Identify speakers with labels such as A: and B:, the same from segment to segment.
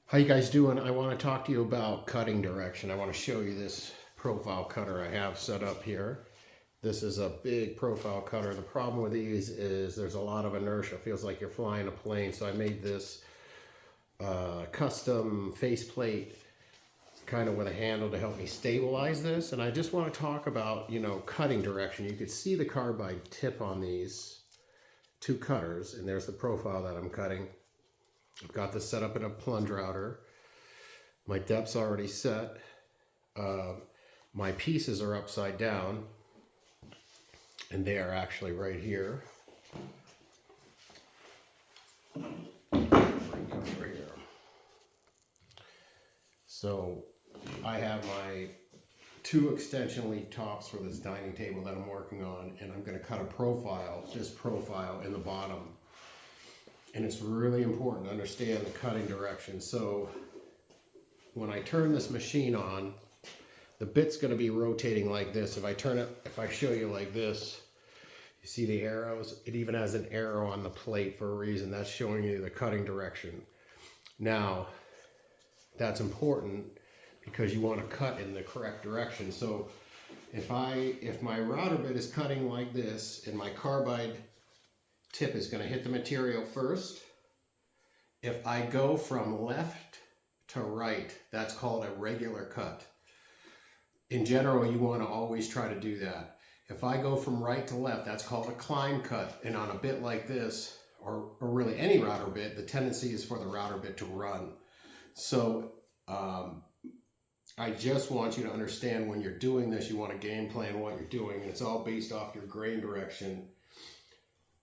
A: How you guys doing? I want to talk to you about cutting direction. I want to show you this profile cutter I have set up here. This is a big profile cutter. The problem with these is there's a lot of inertia. It feels like you're flying a plane. So I made this custom faceplate kind of with a handle to help me stabilize this. And I just want to talk about, cutting direction. You could see the carbide tip on these two cutters, and there's the profile that I'm cutting. I've got this set up in a plunge router. My depth's already set. My pieces are upside down, and they are actually right here. Right here. So I have my two extension leaf tops for this dining table that I'm working on, and I'm going to cut a profile, this profile in the bottom. And it's really important to understand the cutting direction. So when I turn this machine on, the bit's going to be rotating like this. If I show you like this, you see the arrows? It even has an arrow on the plate for a reason. That's showing you the cutting direction. Now, that's important because you want to cut in the correct direction. So if my router bit is cutting like this and my carbide tip is going to hit the material first, if I go from left to right, that's called a regular cut. In general, you want to always try to do that. If I go from right to left, that's called a climb cut. And on a bit like this, or really any router bit, the tendency is for the router bit to run. So I just want you to understand when you're doing this, you want to game plan what you're doing, and it's all based off your grain direction.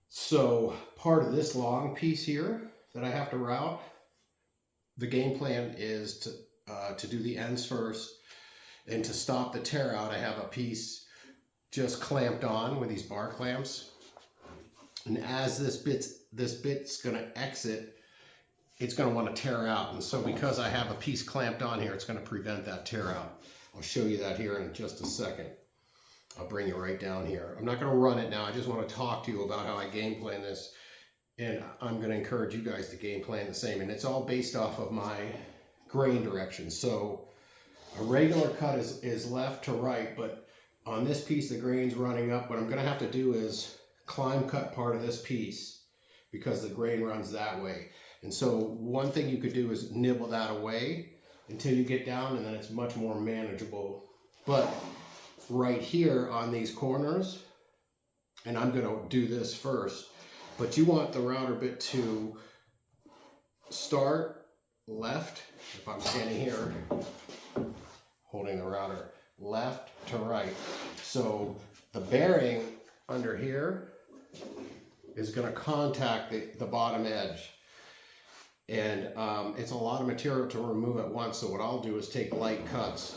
A: So part of this long piece here that I have to route, the game plan is to do the ends first, and to stop the tear out, I have a piece just clamped on with these bar clamps. And as this bit's going to exit, it's going to want to tear out. And so because I have a piece clamped on here, it's going to prevent that tear out. I'll show you that here in just a second. I'll bring you right down here. I'm not going to run it now. I just want to talk to you about how I game plan this. And I'm going to encourage you guys to game plan the same. And it's all based off of my grain direction. So a regular cut is left to right, but on this piece, the grain's running up. What I'm going to have to do is climb cut part of this piece because the grain runs that way. And so one thing you could do is nibble that away until you get down, and then it's much more manageable. But right here on these corners, and I'm going to do this first, but you want the router bit to start left. If I'm standing here holding the router, left to right. So the bearing under here is going to contact the bottom edge. And it's a lot of material to remove at once. So what I'll do is take light cuts.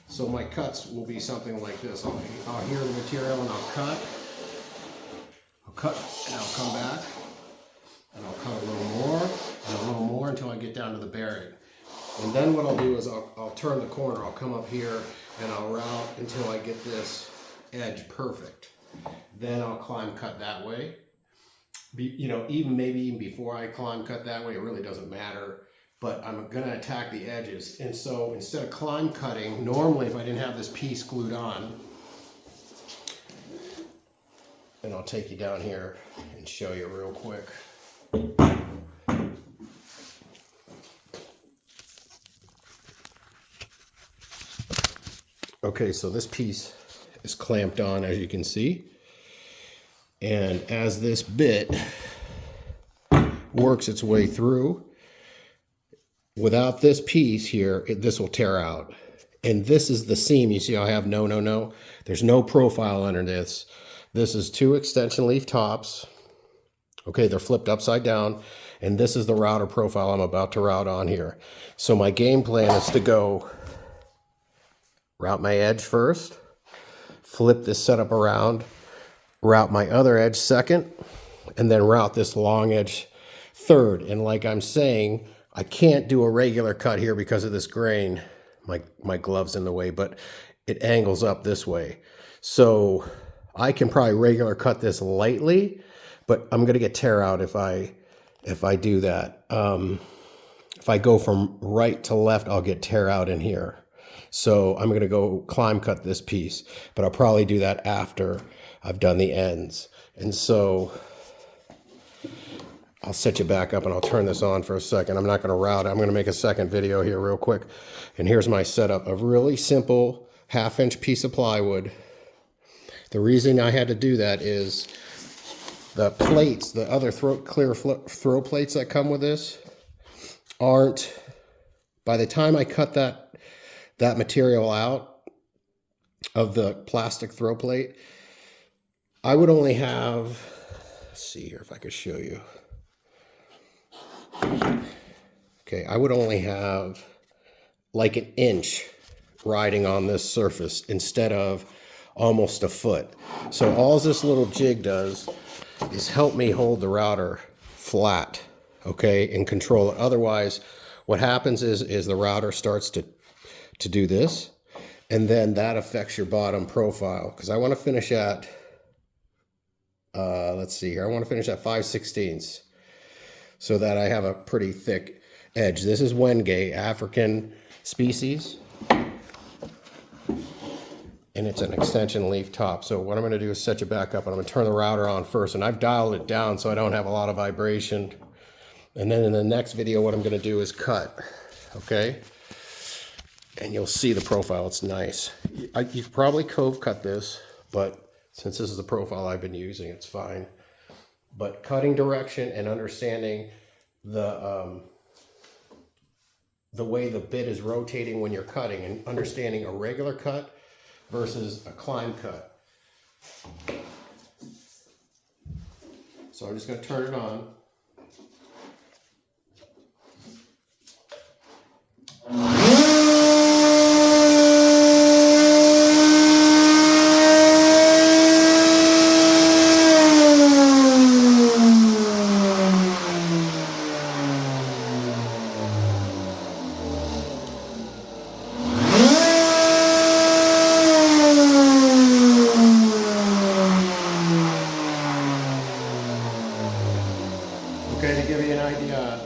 A: So my cuts will be something like this. I'll hear the material and I'll cut and I'll come back and I'll cut a little more and a little more until I get down to the bearing. And then what I'll do is I'll turn the corner. I'll come up here and I'll route until I get this edge perfect. Then I'll climb cut that way. Maybe even before I climb cut that way, it really doesn't matter. But I'm going to attack the edges. And so instead of climb cutting, normally if I didn't have this piece glued on, and I'll take you down here and show you real quick. Okay, so this piece is clamped on, as you can see. And as this bit works its way through, without this piece here, this will tear out. And this is the seam. You see I have no. There's no profile under this. This is two extension leaf tops. Okay, they're flipped upside down. And this is the router profile I'm about to route on here. So my game plan is to go route my edge first, flip this setup around, route my other edge second, and then route this long edge third. And like I'm saying, I can't do a regular cut here because of this grain. My glove's in the way, but it angles up this way. So I can probably regular cut this lightly, but I'm going to get tear out if I do that. if I go from right to left, I'll get tear out in here. So I'm going to go climb cut this piece, but I'll probably do that after I've done the ends. And so I'll set you back up and I'll turn this on for a second. I'm not going to route it. I'm going to make a second video here real quick. And here's my setup. A really simple 1/2-inch piece of plywood. The reason I had to do that is the plates, the other clear throw plates that come with this aren't, by the time I cut that material out of the plastic throw plate, I would only have, let's see here if I could show you. Okay, I would only have like 1 inch riding on this surface instead of almost 1 foot. So all this little jig does is help me hold the router flat, okay, and control it. Otherwise, what happens is the router starts to do this, and then that affects your bottom profile. Because I want to finish at, let's see here, I want to finish at 5/16 so that I have a pretty thick edge. This is Wenge, African species, and it's an extension leaf top. So what I'm going to do is set you back up, and I'm going to turn the router on first, and I've dialed it down so I don't have a lot of vibration. And then in the next video, what I'm going to do is cut, okay? And you'll see the profile. It's nice. You could probably cove cut this, but since this is the profile I've been using, it's fine. But cutting direction and understanding the way the bit is rotating when you're cutting, and understanding a regular cut versus a climb cut. So I'm just going to turn it on. Okay, to give you an idea.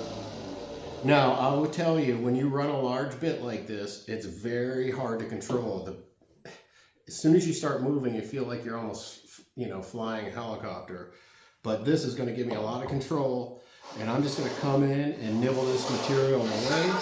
A: Now, I will tell you, when you run a large bit like this, it's very hard to control. As soon as you start moving, you feel like you're almost, flying a helicopter. But this is going to give me a lot of control, and I'm just going to come in and nibble this material away.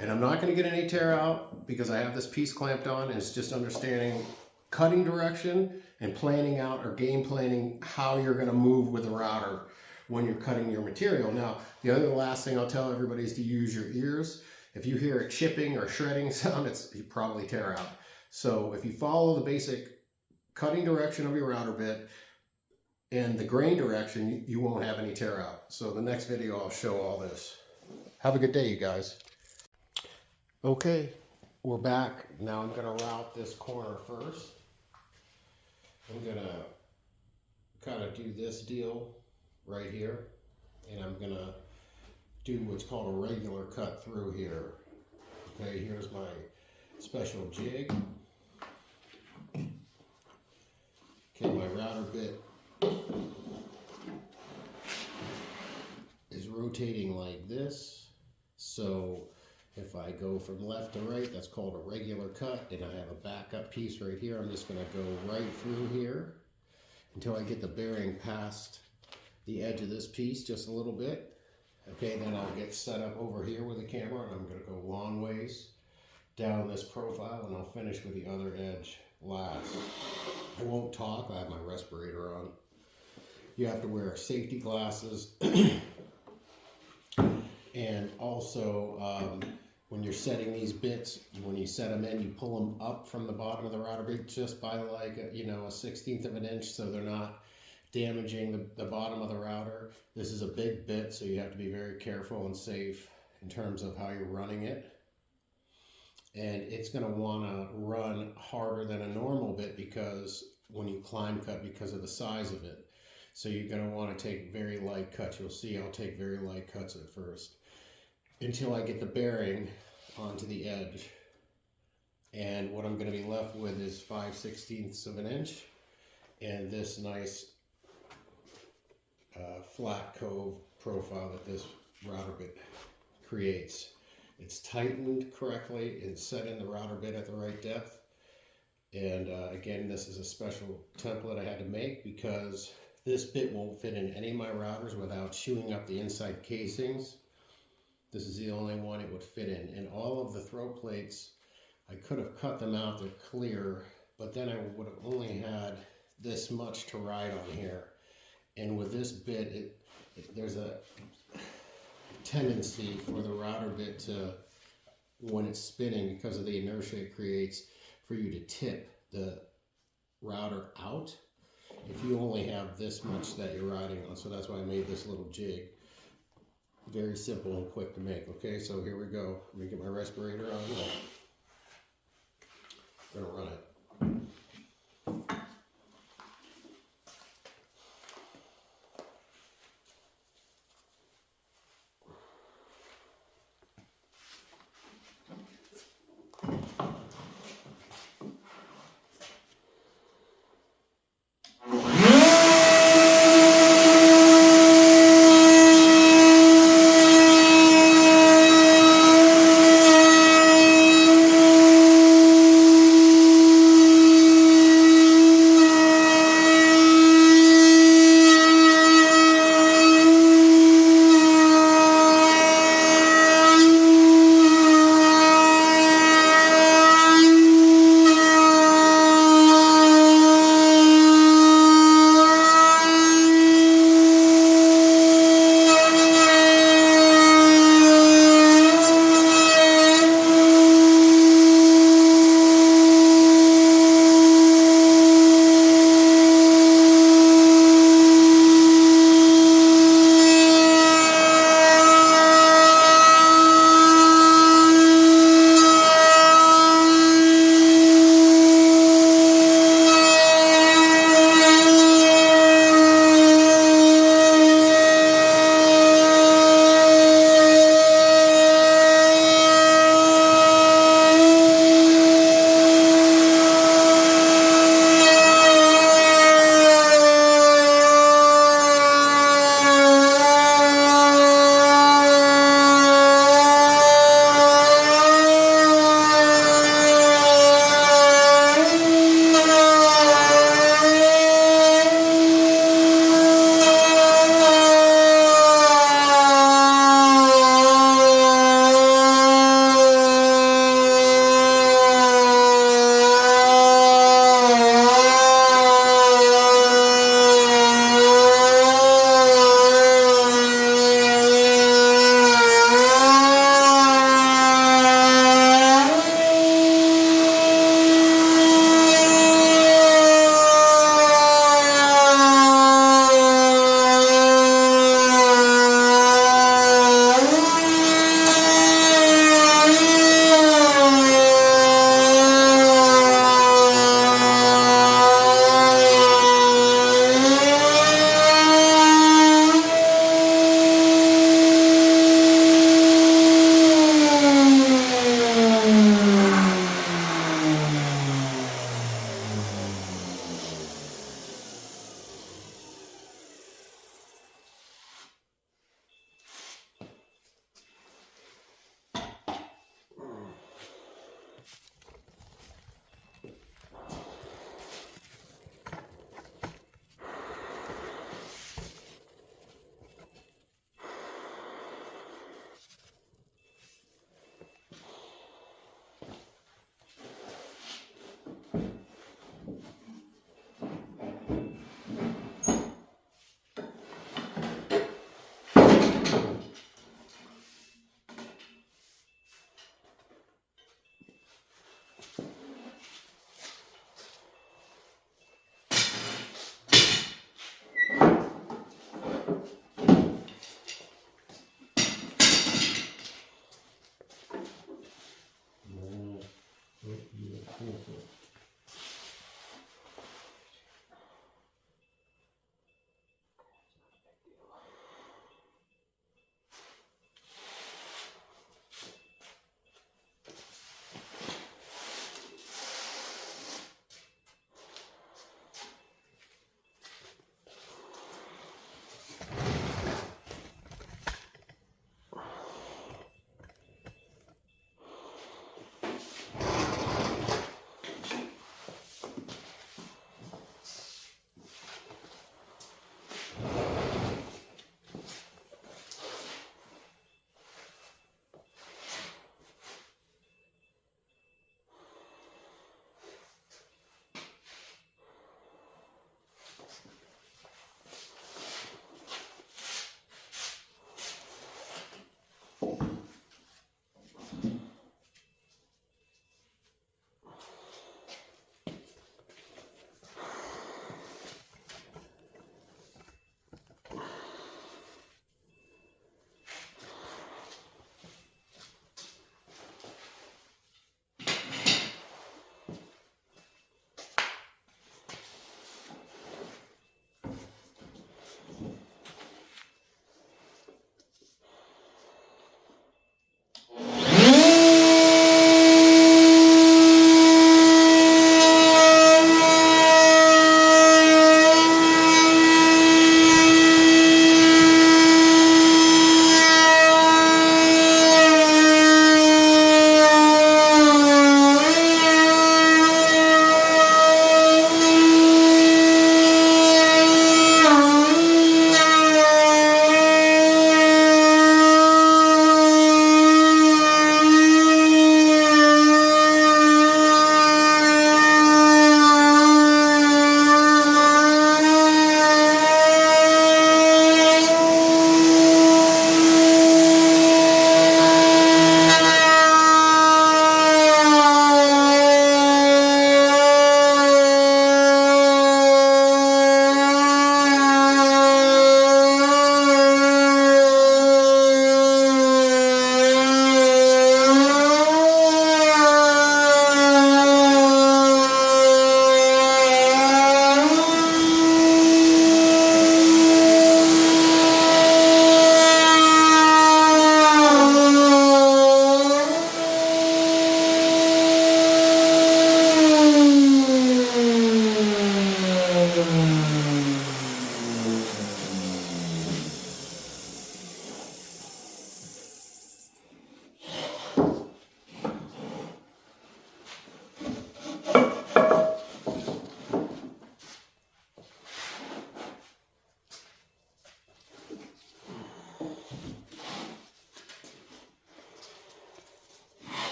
A: And I'm not going to get any tear out because I have this piece clamped on, and it's just understanding cutting direction and planning out, or game planning how you're going to move with the router when you're cutting your material. Now, the last thing I'll tell everybody is to use your ears. If you hear a chipping or shredding sound, you probably tear out. So if you follow the basic cutting direction of your router bit and the grain direction, you won't have any tear out. So the next video, I'll show all this. Have a good day, you guys. Okay, we're back. Now I'm gonna route this corner first. I'm gonna kind of do this deal right here, and I'm gonna do what's called a regular cut through here. Okay, here's my special jig. Okay, my router bit is rotating like this. So if I go from left to right, that's called a regular cut, and I have a backup piece right here. I'm just gonna go right through here until I get the bearing past the edge of this piece just a little bit. Okay, then I'll get set up over here with the camera, and I'm going to go long ways down this profile, and I'll finish with the other edge last. I won't talk. I have my respirator on. You have to wear safety glasses. And also, when you're setting these bits, when you set them in, you pull them up from the bottom of the router bit just by like a 1/16 of an inch, so they're not damaging the bottom of the router. This is a big bit, so you have to be very careful and safe in terms of how you're running it. And it's going to want to run harder than a normal bit because when you climb cut, because of the size of it. So you're going to want to take very light cuts. You'll see I'll take very light cuts at first until I get the bearing onto the edge. And what I'm going to be left with is 5/16 of an inch and this nice flat cove profile that this router bit creates. It's tightened correctly and set in the router bit at the right depth. And again, this is a special template I had to make because this bit won't fit in any of my routers without chewing up the inside casings. This is the only one it would fit in. And all of the throat plates, I could have cut them out, they're clear, but then I would have only had this much to ride on here. And with this bit, there's a tendency for the router bit to, when it's spinning, because of the inertia it creates, for you to tip the router out if you only have this much that you're riding on. So that's why I made this little jig. Very simple and quick to make. Okay, so here we go. Let me get my respirator on. I'm gonna run it.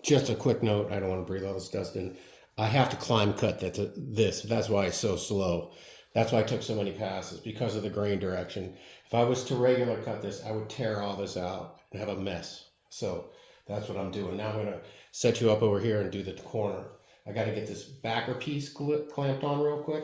A: Just a quick note, I don't want to breathe all this dust in. I have to climb cut this. That's why it's so slow. That's why I took so many passes, because of the grain direction. If I was to regular cut this, I would tear all this out and have a mess. So that's what I'm doing. Now I'm going to set you up over here and do the corner. I got to get this backer piece clamped on real quick.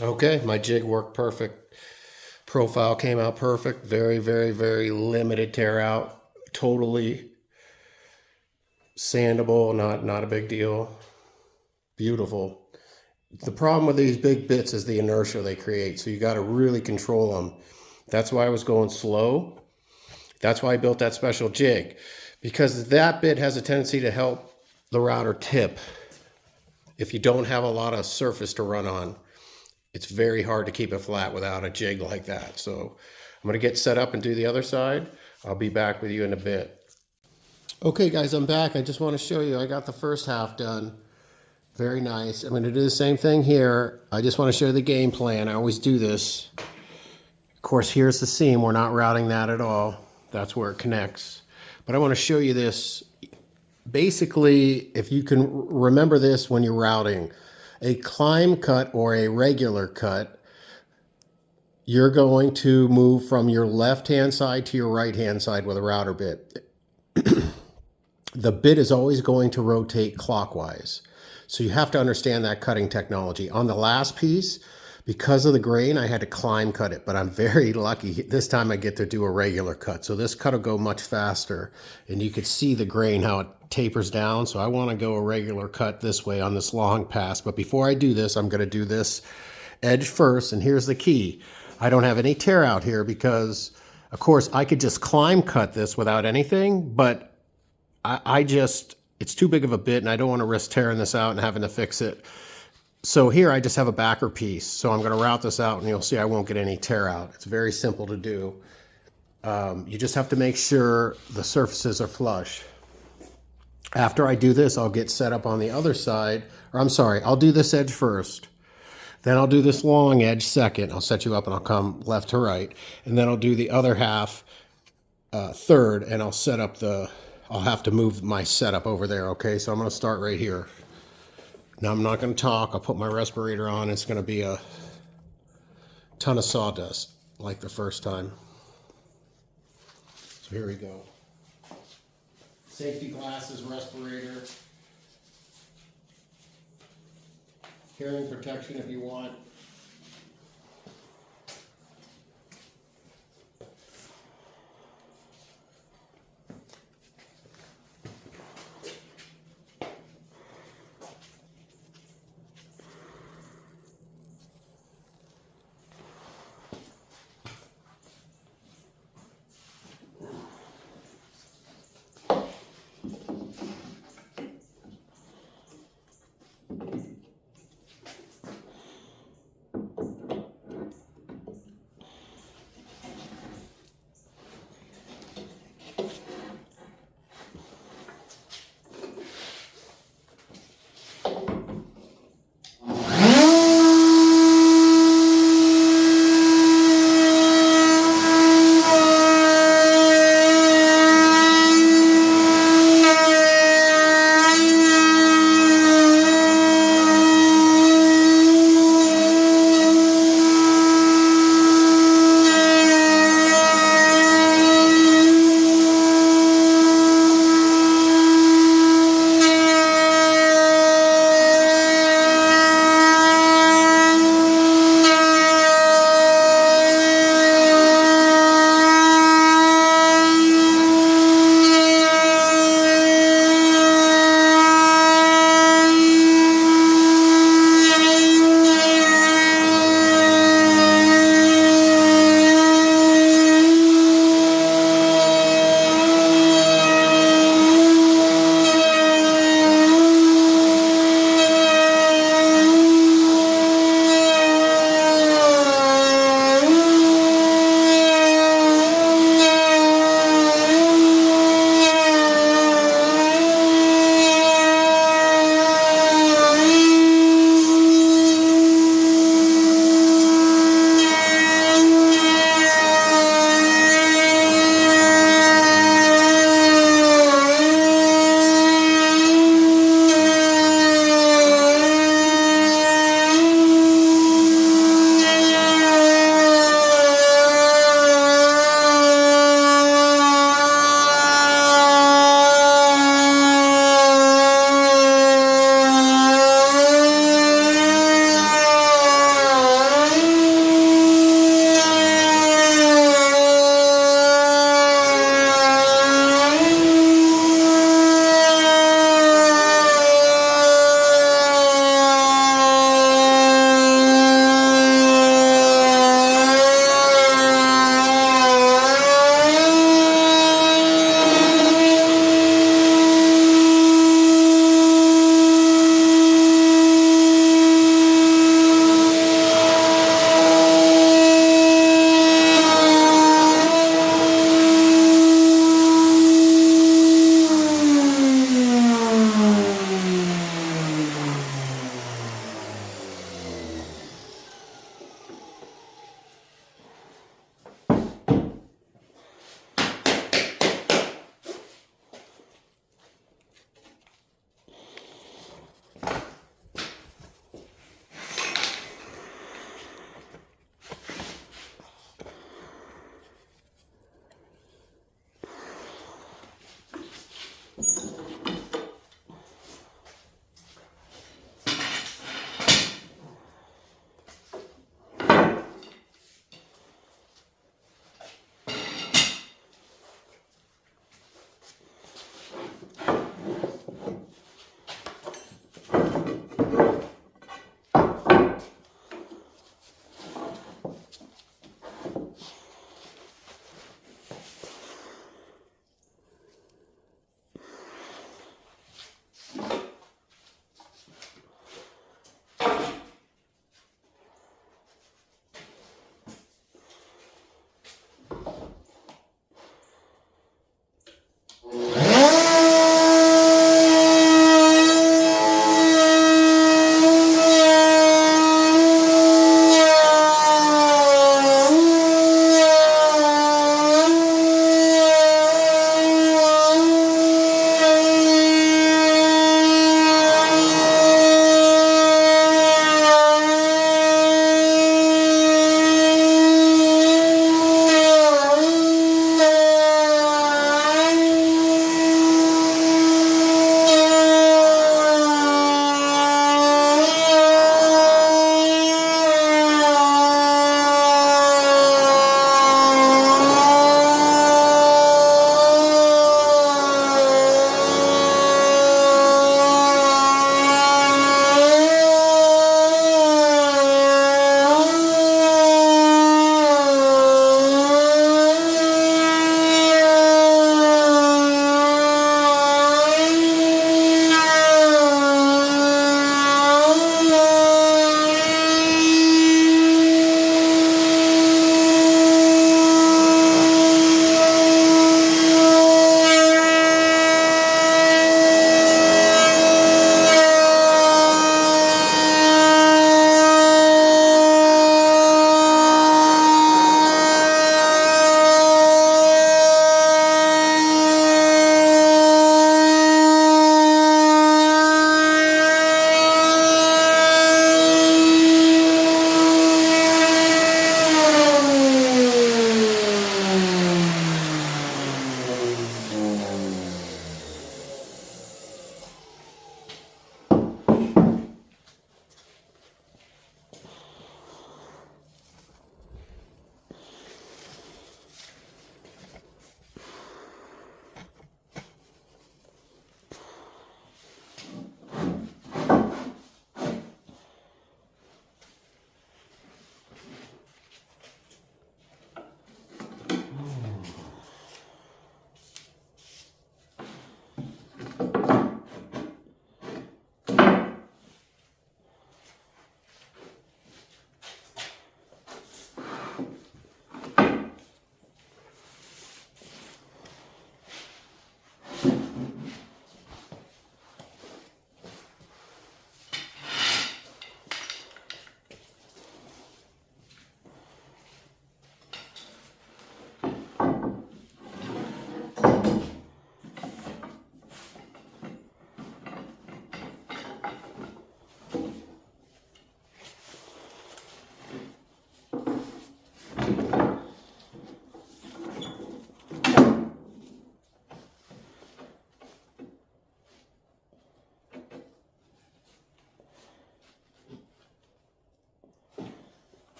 A: Okay, my jig worked perfect. Profile came out perfect. Very, very, very limited tear out. Totally sandable, not a big deal. Beautiful. The problem with these big bits is the inertia they create, so you got to really control them. That's why I was going slow. That's why I built that special jig, because that bit has a tendency to help the router tip. If you don't have a lot of surface to run on, it's very hard to keep it flat without a jig like that. So I'm going to get set up and do the other side. I'll be back with you in a bit. Okay guys, I'm back. I just want to show you, I got the first half done. Very nice. I'm going to do the same thing here. I just want to show you the game plan. I always do this. Of course, here's the seam. We're not routing that at all. That's where it connects. But I want to show you this. Basically, if you can remember this when you're routing, a climb cut or a regular cut, you're going to move from your left-hand side to your right-hand side with a router bit. The bit is always going to rotate clockwise. So you have to understand that cutting technology. On the last piece, because of the grain, I had to climb cut it, but I'm very lucky. This time I get to do a regular cut. So this cut will go much faster, and you could see the grain, how it tapers down. So I want to go a regular cut this way on this long pass. But before I do this, I'm going to do this edge first, and here's the key. I don't have any tear out here because, of course, I could just climb cut this without anything, but it's too big of a bit and I don't want to risk tearing this out and having to fix it. So here I just have a backer piece. So I'm going to route this out and you'll see I won't get any tear out. It's very simple to do. You just have to make sure the surfaces are flush. After I do this, I'll get set up on the other side. Or I'm sorry, I'll do this edge first. Then I'll do this long edge second. I'll set you up and I'll come left to right. And then I'll do the other half third, and I'll set up I'll have to move my setup over there, okay? So I'm going to start right here. Now I'm not going to talk. I'll put my respirator on. It's going to be a ton of sawdust like the first time. So here we go. Safety glasses, respirator. Hearing protection if you want.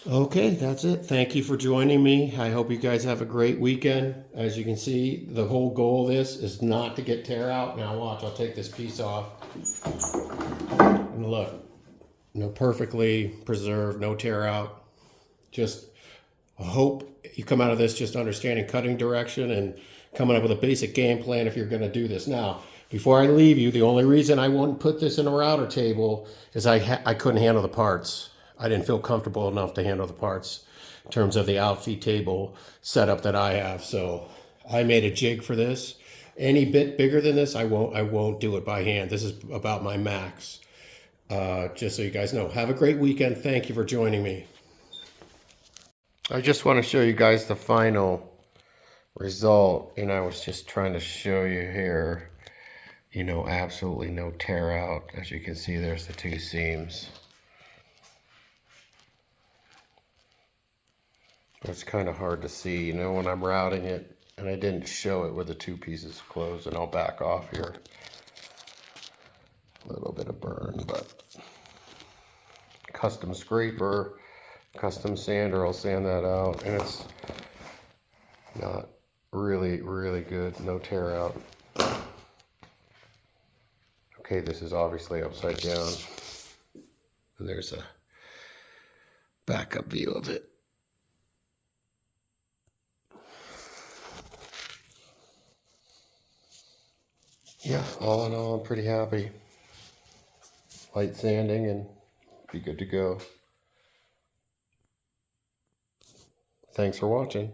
A: Okay, that's it. Thank you for joining me. I hope you guys have a great weekend. As you can see, the whole goal of this is not to get tear out. Now watch, I'll take this piece off. And look, perfectly preserved, no tear out. Just hope you come out of this just understanding cutting direction and coming up with a basic game plan if you're going to do this. Now, before I leave you, the only reason I wouldn't put this in a router table is I couldn't handle the parts. I didn't feel comfortable enough to handle the parts in terms of the outfeed table setup that I have. So I made a jig for this. Any bit bigger than this, I won't do it by hand. This is about my max. Just so you guys know. Have a great weekend. Thank you for joining me. I just want to show you guys the final result, and I was just trying to show you here, absolutely no tear out. As you can see, there's the two seams. It's kind of hard to see, when I'm routing it, and I didn't show it with the two pieces closed, and I'll back off here. A little bit of burn, but custom scraper, custom sander, I'll sand that out, and it's not really good, no tear out. Okay, this is obviously upside down, and there's a backup view of it. Yeah, all in all, I'm pretty happy. Light sanding and be good to go. Thanks for watching.